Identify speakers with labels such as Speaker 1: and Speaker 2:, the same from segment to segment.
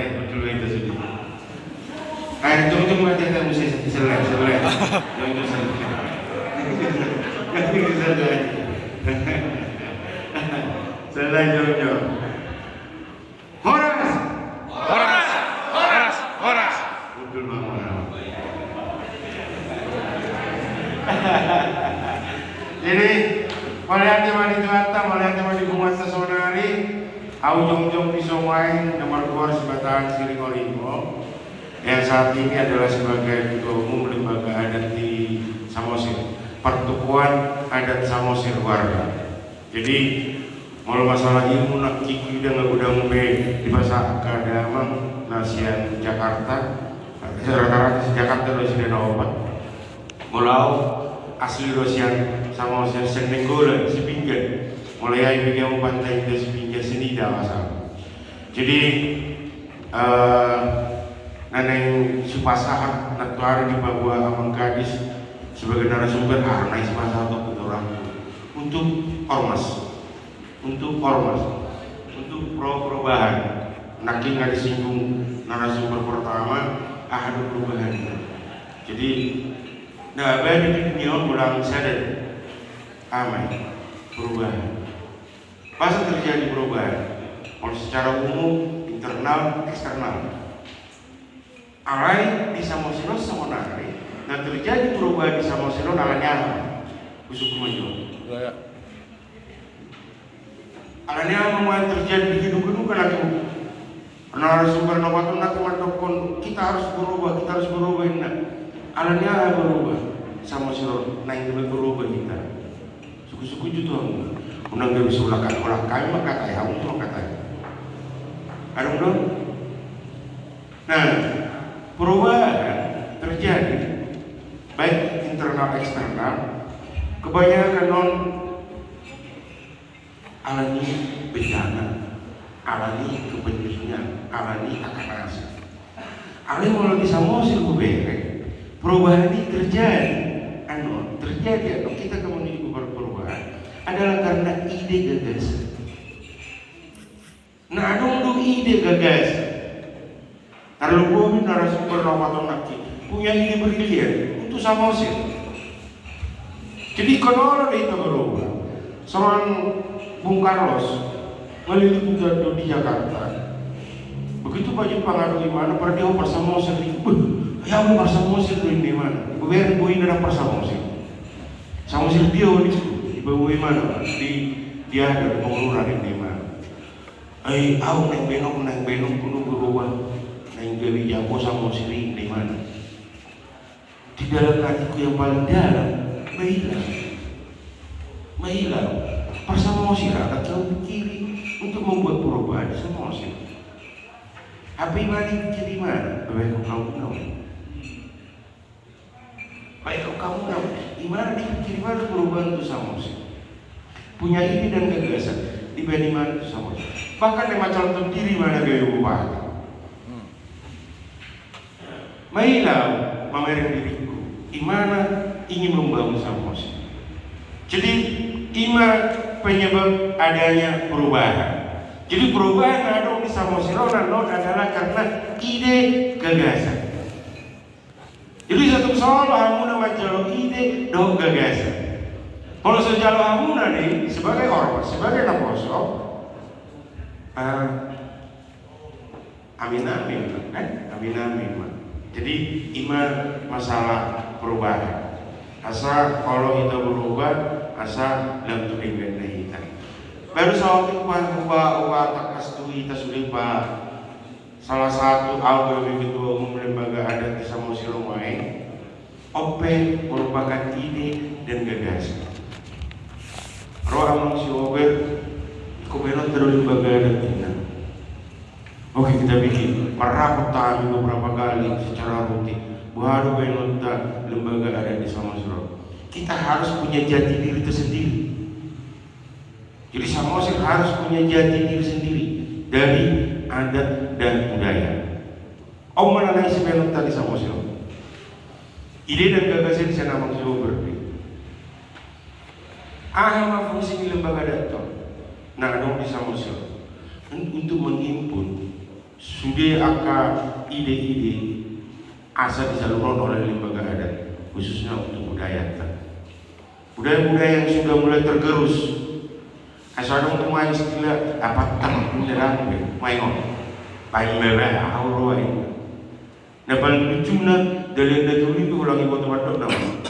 Speaker 1: nih, betul itu sudah. Tunggu nanti kita mesti selesai. Tunggu selesai. Selesai jauh. Horas. Betul banget. Jadi, malihat mandi tuata, malihat mandi bunga sesonari, au jong pisomai nomor 2 Sebatahan Siringolimo. Yang saat ini adalah sebagai Ketua Umum Lembaga Adat di Samosir, Pertukuan Adat Samosir Warga. Jadi, kalau masalah ilmu nak kiki udah nggak gudang di bahasa Kadamang Nasian Jakarta, rata-rata Jakarta sudah obat. Mulau asli Rosian Samosir Senenggola sepinggan, mulai ayah bikin pantai itu sepinggan seni dah asal. Jadi, Naneng Supasahat Natuari di bawah Amang Gadis sebagai narasumber naik Supasahat untuk orang untuk ormas untuk perubahan naking nggak disinggung narasumber pertama ada perubahan. Jadi nah bayi di dunia pulang sadar amai perubahan pasti terjadi perubahan kalau secara umum internal eksternal. Alai di Samosir semonari, nah terjadi perubahan di Samosir alanya busuk kemajuan. Alanya memang terjadi di gedung-gedung kan aku. Narasumber nobatun aku mantapkan kita harus berubah ini. Alanya berubah Samosir, nah itu berubah kita. Suku-suku itu tuh, undang dia bisa ulah kami mah kata ya, untuk kata. Ada dong. Nah. Perubahan terjadi baik internal eksternal, kebanyakan non alami bencana, alami kepentingan, alami akanasi. Alami mulai di Samosir kubere, perubahan ini terjadi, kita kemudian perubahan adalah karena ide gagasan. Nah, ada ide gagasan. Kalau kami narasumber nomaton lagi punya ide brilian untuk Samosir. Jadi kalau itu berubah, seorang Bung Carlos meliput di Jakarta. Begitu baju pengaruh di mana, pada dia Samosir itu, ya mau Samosir itu di mana? Biar boy ada Samosir. Samosir dia di bawah mana? Dia ada pengeluaran di mana? Aku naik benok kuno berubah. Yang gawi jago Samosir di mana? Di dalam hatiku yang paling dalam, Mahilang. Samosir akan jauh kiri untuk membuat perubahan di Samosir. Apa ibadah jadi mana? Baik kamu tahu. Gimana dipikir mana perubahan itu Samosir? Punya ide dan gagasan dibanding mana itu Samosir. Bahkan yang macam terdiri mana gaya bupati. Mailau pamerin diriku, imana ingin membangun Samosir. Jadi penyebab adanya perubahan. Jadi perubahan ada di Samosir adalah karena ide gagasan. Jadi satu soal hamuna macam ide do gagasan. Kalau sejauh hamuna nih sebagai ormas, sebagai naposo, amin. Jadi masalah perubahan. Asal kalau itu berubah, asal dalam tudingan kita. Baru saat itu ubah takas tu kita sudah pak. Salah satu Ketua Umum Lembaga Adat di Samosir Rumai, OP merupakan ide dan gagasan. Roh amang si Ober, kebetulan terus lembaga adat kita. Oke, kita bikin merapat kami beberapa kali secara rutin. Baru benota lembaga adat di Samosir. Kita harus punya jati diri tersendiri. Jadi Samosir harus punya jati diri sendiri dari adat dan budaya. Om menanai si benota di Samosir. Ide dan gagasan di sana maksudnya berbeda. Ahama fungsi lembaga adat. Nah, dong di Samosir untuk menghimpun sudah akan ide-ide asa disalurkan oleh lembaga adat, khususnya untuk budaya. Budaya-budaya yang sudah mulai tergerus. Asal dong main istilah dapat tang nerang main paling merah awal ini. Nah paling lucu na dari dulu itu ulangi buat teman-teman.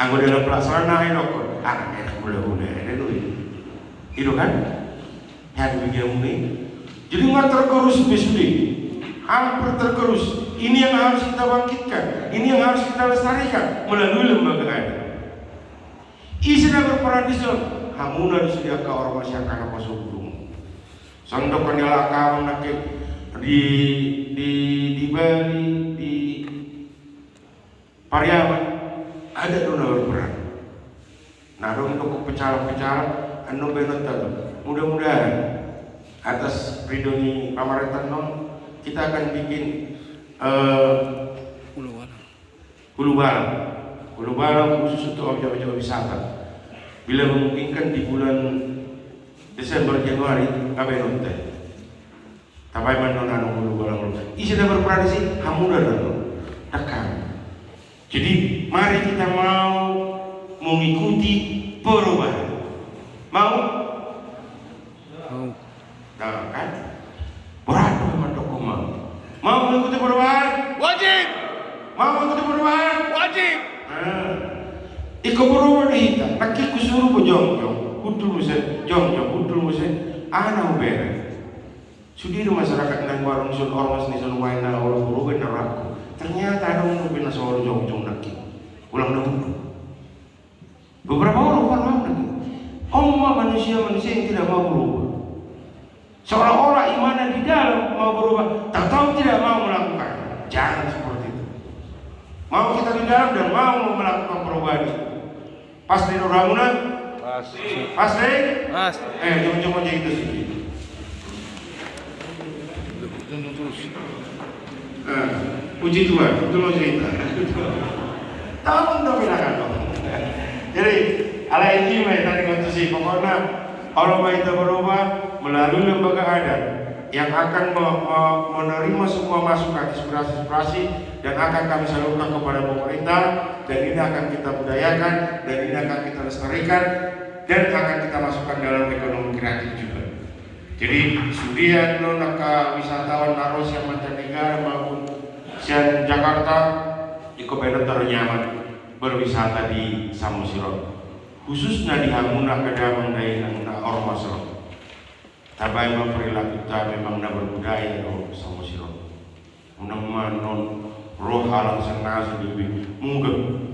Speaker 1: Anggo dalam pelaksanaan ini kok enak mula-mula itu. Itu kan? Yang begini. Jadi nggak tergerus besudi, hampir tergerus. Ini yang harus kita bangkitkan, ini yang harus kita lestarikan melalui lembaga adat. Isinya berperan di sana. Hamuna disediakan orang masyarakat apa sebelum. Sondok penjelaka menarik di Bali, di Pariaman ada dona berperan. Nah untuk pecalang-pecalang, anu benotal. Mudah-mudahan atas ridhoni pemerintahan non kita akan bikin hulu balang khusus untuk objek-objek wisata. Bila memungkinkan di bulan Desember Januari apa yang nonton? Tapi mana hulu balang isi dah berperan sih hamudah dan tekan. Jadi mari kita mau mengikuti perubahan. Mau? Nah, kan? Berat memang dokumen. Mau mengikuti perubahan? Wajib. Mau mengikuti perubahan? Wajib. Iko perubahan kita. Nakik kusuruh bojong-jong. Hudul musim, jong-jong. Hudul musim. Ana ubere. Sudir masyarakat nang warung sun ormas ni sun wain na orang perubahan naraku. Ternyata ada orang bina soal jong-jong nakik. Ulang dahulu. Beberapa orang mau nakik. Manusia yang tidak mau berubah. Seolah-olah iman di dalam mau berubah, tahu tidak mau melakukan. Jangan seperti itu. Mau kita di dalam dan mau melakukan perubahan itu. Pas di Ragunan? Pas deh? Pas. Coba itu sih. Puji Tuhan, itu lo cerita. Tahu dong bilangan dong. Jadi, ala ini tadi kontusi pokoknya kalau mau kita berubah melalui lembaga adat yang akan menerima semua masukan, inspirasi dan akan kami salurkan kepada pemerintah, dan ini akan kita budayakan, dan ini akan kita lestarikan, dan akan kita masukkan dalam ekonomi kreatif juga. Jadi sudian naka wisatawan naros yang mancanegara maupun sian Jakarta ikut ternyaman berwisata di Samosir, khususnya di Hamuna Kedamang Dainang Ormas. Tabai perilaku kita memang nak berbudaya sama siro. Meneman roh halang senasa lebih mugam.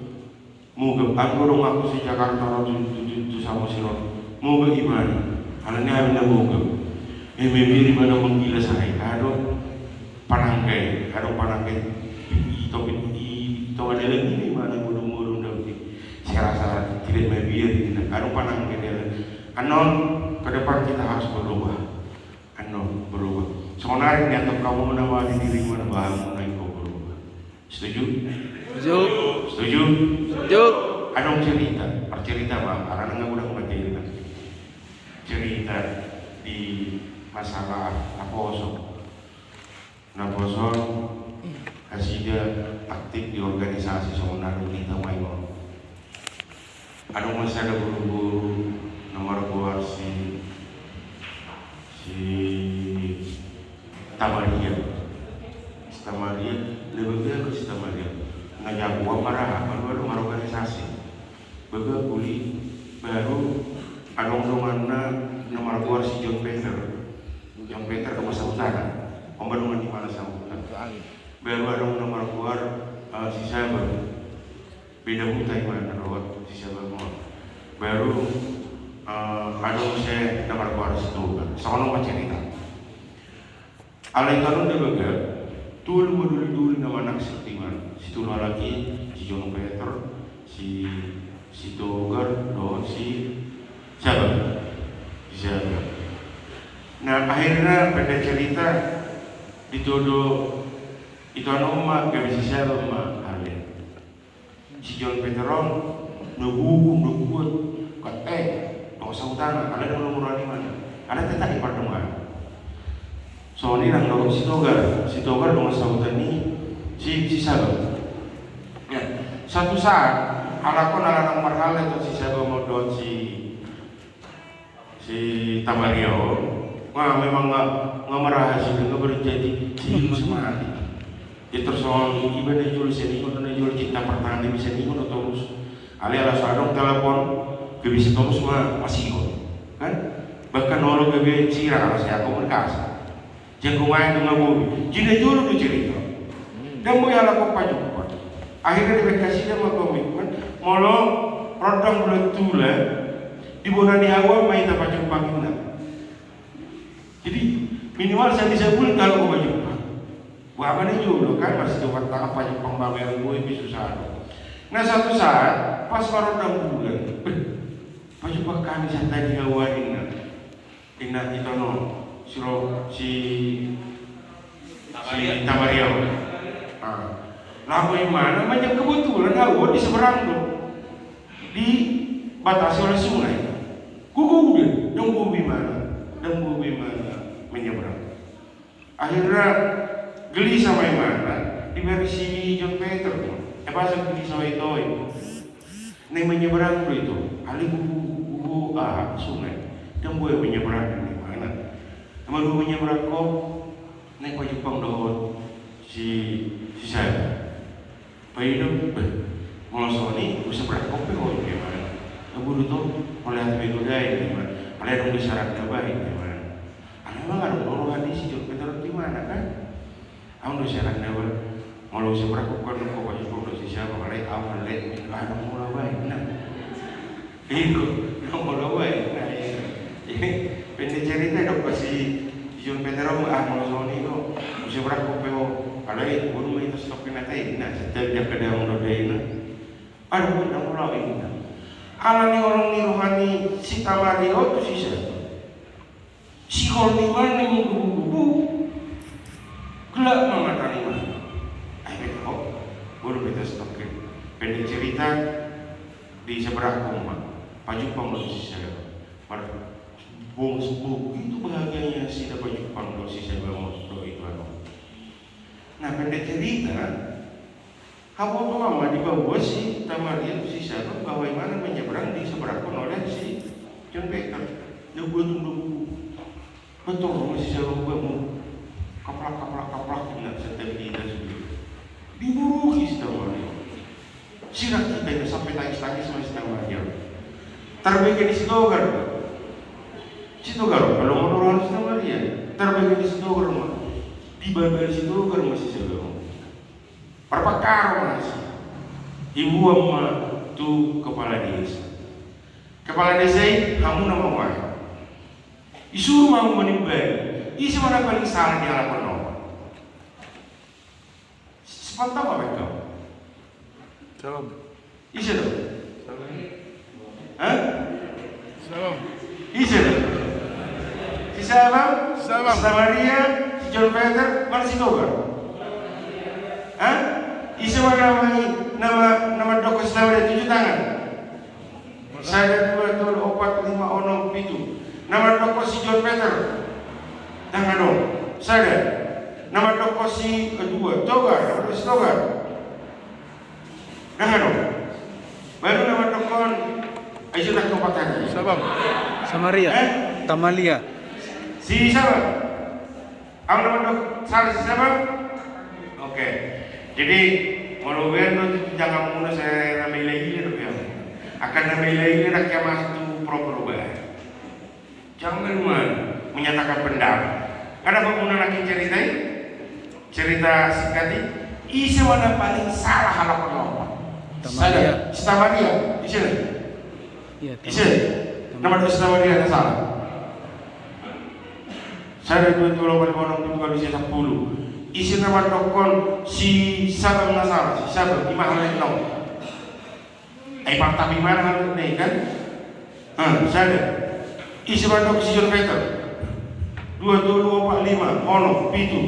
Speaker 1: Aku dong aku si Jakarta itu sama siro. Mugam iman. Halanya ada mugam. Memilih mana menggila saya. Ada panangkai. Itu ada lagi ni mana murung tapi saya rasa tidak memilih. Ada panangkai dia. Anon ke depan kita harus berubah. Berubah. Sebenarnya niat kamu menawari diri mana bahagia kau berubah. Setuju? Setuju. Ada cerita karena nggak udah materi kan. Cerita di masalah Naposo Hasida aktif di organisasi sebenarnya kita main. Ada masalah buru-buru nomor keluar si Tamaria lebih bagus si Tamaria ngajak gua marah baru organisasi baga kuli baru adong-donganna nomor keluar si John Peter ke masa utara pembangunan di mana sambutan baru adong nomor keluar si Sabar beda hutai mana rawat si Sabar baru ada saya nomor keluar situ kan, soalnya macam cerita. Alai kalon dia baga, tul dulu nama anak setiman, situ lagi si John Peter, si Togar, si siapa? Nah akhirnya pada cerita dituduh itu anu mak gak bisa siapa mak Arlen. Si John Peteron nubuat kat Dosa utama, ada nomor di mana? Ada tetap di pertemuan. Soalnya nang dorong si Togar dong sahutan ni si Sabang. Ya, satu saat alakon ala nang marhal itu si Sabang mau don si Tamario. Wah memang nggak merahasi nggak berjadi si semati. Dia terus soal ibadah jual seni, mana jual cinta pertahanan di bisa ni mana terus. Ali ala sadong telepon ke bisa terus masih ikut, kan? Bahkan orang ke Cira kalau saya komunikasi. Jangan main dengan mobil. Jadi dulu tu cerita. Dan mau yang lakukan pajak. Akhirnya dia kasih dia komitmen. Molo rodang bulan tula di bulan di awal main tak pajak panggilan. Jadi minimal saya bisa bulan kalau kau pajak pang. Buat apa dulu kan masih coba tak pajak pangbayaran gue itu susah. Nah satu saat pas rodang bulan, pajak pang kami santai di awal ini. Ingat itu no. Si Tamario. Lalu yang mana? Banyak kebetulan awal di seberang tuh dibatasi oleh sungai. Kuku udah, dan bubi mana menyeberang. Akhirnya geli sama yang mana diberi si John Peter tuh. Bahasa geli sama itu. Nih menyeberang tuh itu. Ali bubu sungai. Dan gue menyeberang. Nama dua menyeberang kok naik ke Jepang doon si saya. Paido mau ni usah berkopi kok gimana? Abu tu oleh hati itu dai gimana? Oleh dong disyarat baik gimana? Ada memang ada orang hadis si Peter di mana kan? Amun disyarat baik mau usah berkopi kok Jepang si siapa? Oleh awal lek ada mula baik nah. Itu mula baik nah ini pendek cerita dok pasti John Petero mau soni itu mesti berapa peo kalau itu baru itu stopin nanti nah setiap dia kedai orang ini ada pun yang pulau ini kalau ni orang ni rohani si Tamario tu si siapa si Horni mana ni gubu gelap mama tani mana ayo kok baru kita stopin pendek cerita di seberang rumah paju panggung si siapa begitu bahagianya si dapat Jepang kalau si saya mau itu nah pendek cerita apa tuh mama di bawah si Tamario si siapa bagaimana menyeberang di seberang oleh si John Peter dia buat tunggu betul si siapa mau kaplak dengan setiap kita sendiri diburuki si Tamario sirat kita sampai tangis sama si Tamario terbikin di situ kan situ kalau menurut si Tamario terbaik di situ rumah di bawah situ masih sebelum perpakar masih ibu amma tu kepala desa kamu nama apa disuruh mau menimbang isi mana paling salah di halaman nomor sepatah apa kau
Speaker 2: Salam.
Speaker 1: isi dong
Speaker 2: Salam.
Speaker 1: isi dong si Sabang, si Tamaria, si John Peter, mana si Togar? Isi mana nama dokter si Tamaria 7 tangan? Saya 2, 3, 4, 5, 6, 7. Nama dokter si John Peter, tangan dong. Saya nama dokter si kedua Togar, si Togar, tangan dong. Baru nama dokter, ayo nak keempat tadi.
Speaker 2: Sabang. Samaria. Tamalia.
Speaker 1: Si siapa? Ang nama dok salah si siapa? Oke. Jadi kalau itu jangan muna saya namai lagi dok ya. Akan namai lagi rakyat masuk pro-berubah. Jangan menyatakan pendapat. Ada apa muna lagi cerita sikati. Isi mana paling salah halapan apa? Tamalia. Si Tamalia. Di sini. Iya. Di sini. Nama dok si Tamalia ada salah. Saya 20 bisa 10. Isi nama dokon si Sabang Nasara, si Sabang di mahal itu. Tapi mana hal ini kan? Saya isi nama dokon si John Peter. 2, 4, 5, ono, pitu.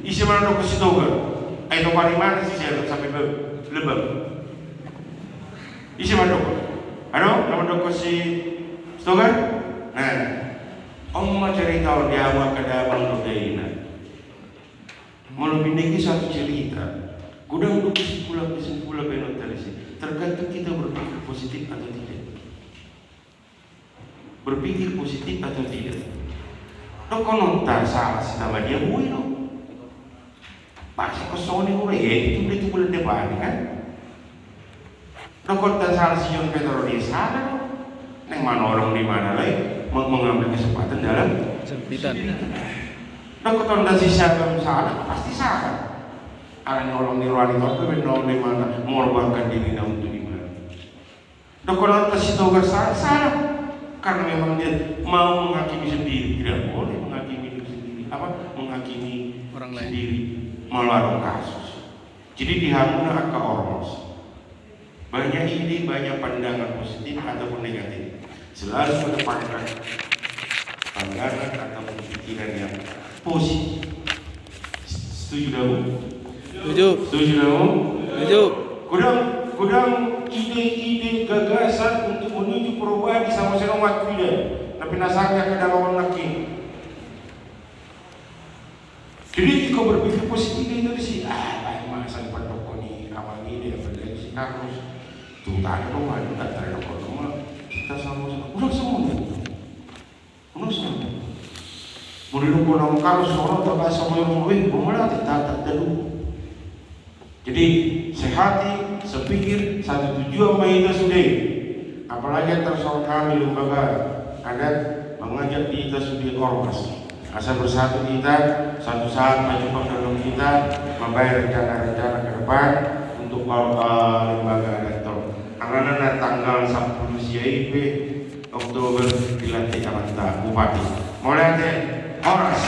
Speaker 1: Isi nama dokon si Togar. Itu paling mana sih saya sampai lebam. Isi nama dokon. Nama dokon si Togar. Nah. Om cerita dia awak kada bang dodaina. Melebihi satu cerita. Gudang kesimpulan benot dari sini. Tergantung kita berpikir positif atau tidak. Berpikir positif atau tidak. No konontar salah sama dia bui no. Pasti kosong ni itu boleh depan kan. No konontar salah si John Pedro dia salah no. Neng mana orang di mana lagi mengambil kesempatan dalam
Speaker 2: Sempitan.
Speaker 1: No konontar si siapa yang salah pasti salah. Alanya orang di ruang itu benar di mana mengorbankan diri untuk di mana. No konontar si Togar salah. Karena memang dia mau menghakimi sendiri, tidak boleh menghakimi diri sendiri. Apa? Menghakimi
Speaker 2: Orang lain.
Speaker 1: sendiri melalui kasus. Jadi dihamuna ke ormas. Banyak ide, banyak pandangan positif ataupun negatif. Selalu mengedepankan pandangan atau pikiran yang positif. Setuju dong?
Speaker 2: Setuju.
Speaker 1: Setuju dong?
Speaker 2: Setuju.
Speaker 1: Kudang ide-ide gagasan untuk menuju perubahan di sama sama waktunya. Tapi nasabnya ke dalam lagi. Jadi jika berpikir positif itu di sini, baik masa depan toko ni, amal ini dia berdiri si Karus. Tuh tak ada rumah, tak ada rumah. Kita sama-sama, udah semua. Murid pun orang Karus orang tak bahasa orang pemuda tak dulu. Jadi sehati, sepikir, satu tujuan kita sudah. Apalagi tersoal kami lembaga adat mengajak kita sudah ormas. Asal bersatu kita, satu saat maju pengalaman kita membayar rencana-rencana ke depan untuk lembaga adat itu. Karena tanggal 10 CIP Oktober dilantik Bupati. Mulai Horas.